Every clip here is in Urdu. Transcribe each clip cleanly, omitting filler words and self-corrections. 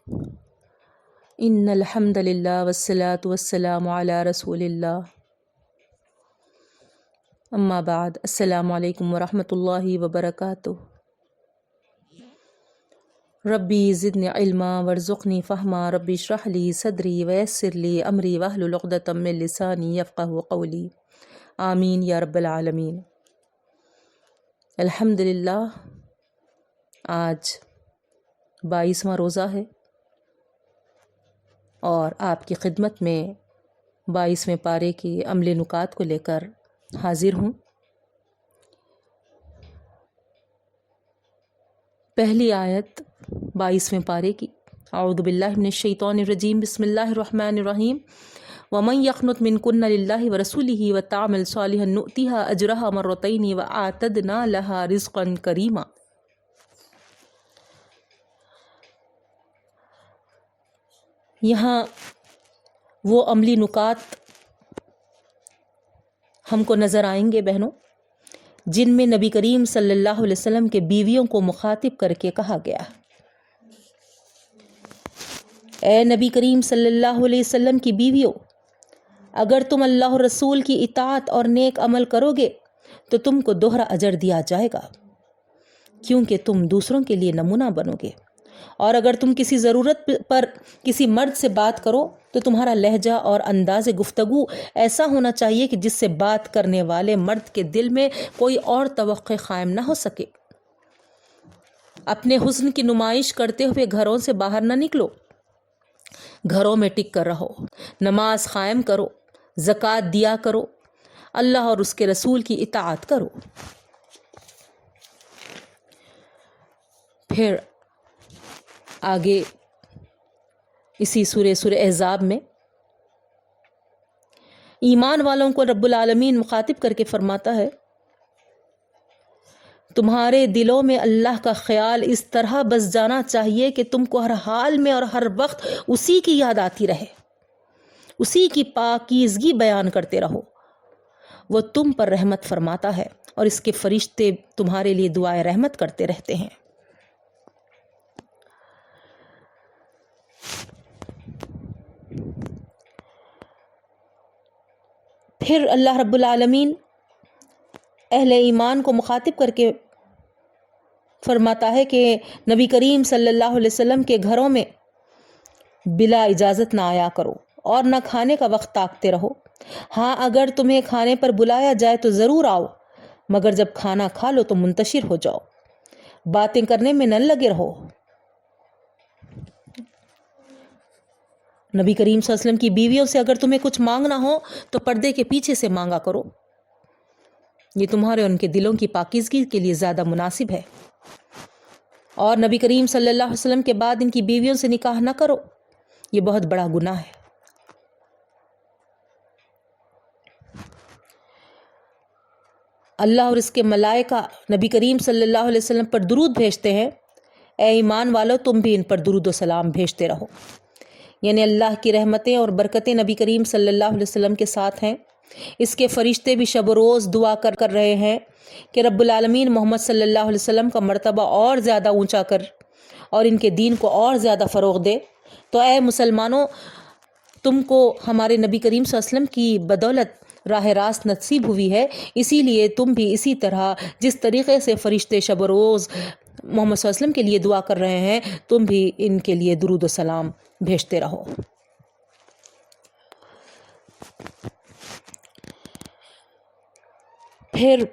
ان الحمد للہ والصلاة والسلام علی رسول اللہ، اما بعد، السلام علیکم ورحمۃ اللہ وبرکاتہ۔ ربی زدنی علما وارزقنی فہما، ربی اشرح لی صدری ویسر لی امری واحلل عقدۃ من لسانی یفقہوا قولی، آمین یا رب العالمین۔ الحمدللہ آج 22واں روزہ ہے اور آپ کی خدمت میں 22ویں پارے کے عملی نکات کو لے کر حاضر ہوں۔ پہلی آیت 22ویں پارے کی، اعوذ باللہ من الشیطان الرجیم، بسم اللہ الرحمن الرحیم۔ وَمَن يَقْنُتْ مِنْكُنَّ لِلَّهِ وَرَسُولِهِ وَتَعْمَلْ صَالِحًا نُؤْتِهَا أَجْرَهَا مَرَّتَيْنِ وَأَعْتَدْنَا لَهَا رِزْقًا كَرِيمًا۔ یہاں وہ عملی نکات ہم کو نظر آئیں گے بہنوں، جن میں نبی کریم صلی اللہ علیہ وسلم کے بیویوں کو مخاطب کر کے کہا گیا، اے نبی کریم صلی اللہ علیہ وسلم کی بیویوں، اگر تم اللہ اور رسول کی اطاعت اور نیک عمل کرو گے تو تم کو دوہرا اجر دیا جائے گا، کیونکہ تم دوسروں کے لیے نمونہ بنو گے۔ اور اگر تم کسی ضرورت پر کسی مرد سے بات کرو تو تمہارا لہجہ اور انداز گفتگو ایسا ہونا چاہیے کہ جس سے بات کرنے والے مرد کے دل میں کوئی اور توقع قائم نہ ہو سکے۔ اپنے حسن کی نمائش کرتے ہوئے گھروں سے باہر نہ نکلو، گھروں میں ٹک کر رہو، نماز قائم کرو، زکوٰۃ دیا کرو، اللہ اور اس کے رسول کی اطاعت کرو۔ پھر آگے اسی سورہ احزاب میں ایمان والوں کو رب العالمین مخاطب کر کے فرماتا ہے، تمہارے دلوں میں اللہ کا خیال اس طرح بس جانا چاہیے کہ تم کو ہر حال میں اور ہر وقت اسی کی یاد آتی رہے، اسی کی پاکیزگی بیان کرتے رہو۔ وہ تم پر رحمت فرماتا ہے اور اس کے فرشتے تمہارے لیے دعائے رحمت کرتے رہتے ہیں۔ پھر اللہ رب العالمین اہل ایمان کو مخاطب کر کے فرماتا ہے کہ نبی کریم صلی اللہ علیہ وسلم کے گھروں میں بلا اجازت نہ آیا کرو اور نہ کھانے کا وقت تاکتے رہو۔ ہاں، اگر تمہیں کھانے پر بلایا جائے تو ضرور آؤ، مگر جب کھانا کھا لو تو منتشر ہو جاؤ، باتیں کرنے میں نہ لگے رہو۔ نبی کریم صلی اللہ علیہ وسلم کی بیویوں سے اگر تمہیں کچھ مانگنا ہو تو پردے کے پیچھے سے مانگا کرو، یہ تمہارے اور ان کے دلوں کی پاکیزگی کے لیے زیادہ مناسب ہے۔ اور نبی کریم صلی اللہ علیہ وسلم کے بعد ان کی بیویوں سے نکاح نہ کرو، یہ بہت بڑا گناہ ہے۔ اللہ اور اس کے ملائکہ نبی کریم صلی اللہ علیہ وسلم پر درود بھیجتے ہیں، اے ایمان والو تم بھی ان پر درود و سلام بھیجتے رہو۔ یعنی اللہ کی رحمتیں اور برکتیں نبی کریم صلی اللہ علیہ وسلم کے ساتھ ہیں۔ اس کے فرشتے بھی شب و روز دعا کر رہے ہیں کہ رب العالمین محمد صلی اللہ علیہ وسلم کا مرتبہ اور زیادہ اونچا کر اور ان کے دین کو اور زیادہ فروغ دے۔ تو اے مسلمانوں، تم کو ہمارے نبی کریم صلی اللہ علیہ وسلم کی بدولت راہ راست نصیب ہوئی ہے، اسی لیے تم بھی اسی طرح جس طریقے سے فرشتے شب و روز محمد صلی اللہ علیہ وسلم کے لیے دعا کر رہے ہیں، تم بھی ان کے لیے درود و سلام بھیجتے رہو۔ پھر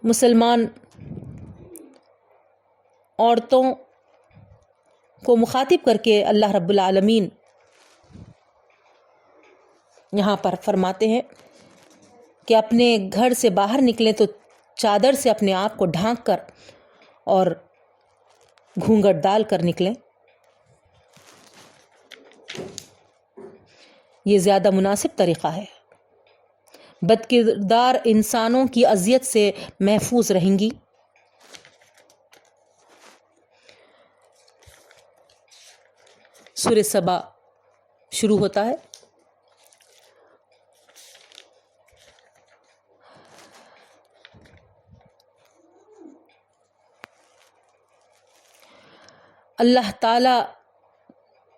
مسلمان عورتوں کو مخاطب کر کے اللہ رب العالمین یہاں پر فرماتے ہیں کہ اپنے گھر سے باہر نکلیں تو چادر سے اپنے آپ کو ڈھانک کر اور گھونگھٹ ڈال کر نکلیں، یہ زیادہ مناسب طریقہ ہے۔ بد کردار انسانوں کی اذیت سے محفوظ رہیں گی۔ سورہ سبا شروع ہوتا ہے، اللہ تعالی